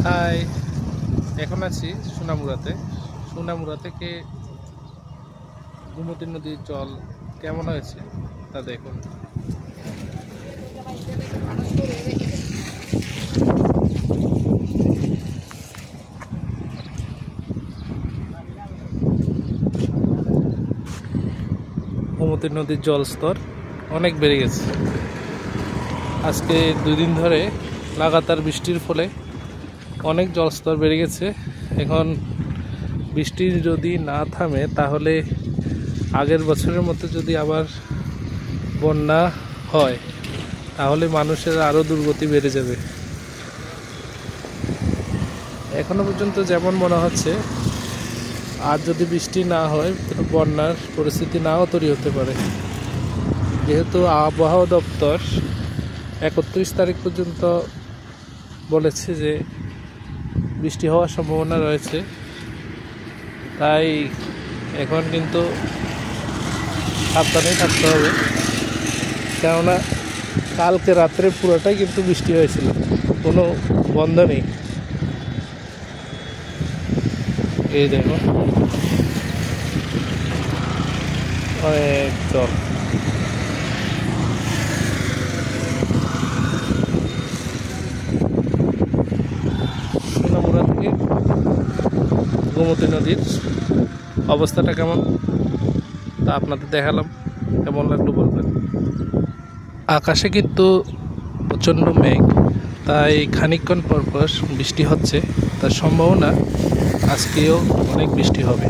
High, এখন আছি সোনামুড়াতে। সোনামুড়া থেকে গোমতী নদীর জল কেমন হয়েছে তা দেখুন। গোমতী নদীর জলস্তর অনেক বেড়ে গেছে। আজকে 2 দিন ধরে লাগাতার বৃষ্টির ফলে অনেক জলস্তর বেড়ে গেছে। এখন বৃষ্টি যদি না থামে তাহলে আগের বছরের মতো যদি আবার বন্যা হয় তাহলে মানুষের আরও দুর্গতি বেড়ে যাবে। এখনো পর্যন্ত যেমন মনে হচ্ছে আর যদি বৃষ্টি না হয় বন্যার পরিস্থিতি নাও তৈরি হতে পারে, যেহেতু আবহাওয়া দপ্তর 31 তারিখ পর্যন্ত বলেছে যে বৃষ্টি হওয়ার সম্ভাবনা রয়েছে। তাই এখন কিন্তু সাবধানে থাকতে হবে, কেননা কালকে রাত্রে পুরোটাই কিন্তু বৃষ্টি হয়েছিল, কোনো বন্ধ নেই। এই দেখো অনেক জল। সোনামুড়া থেকে গোমতী নদীর অবস্থাটা কেমন তা আপনাদের দেখালাম, কেমন লাগলো বলবেন। আকাশে কিন্তু প্রচণ্ড মেঘ, তাই খানিকক্ষণ পর পর বৃষ্টি হচ্ছে, তার সম্ভাবনা আজকেও অনেক বৃষ্টি হবে।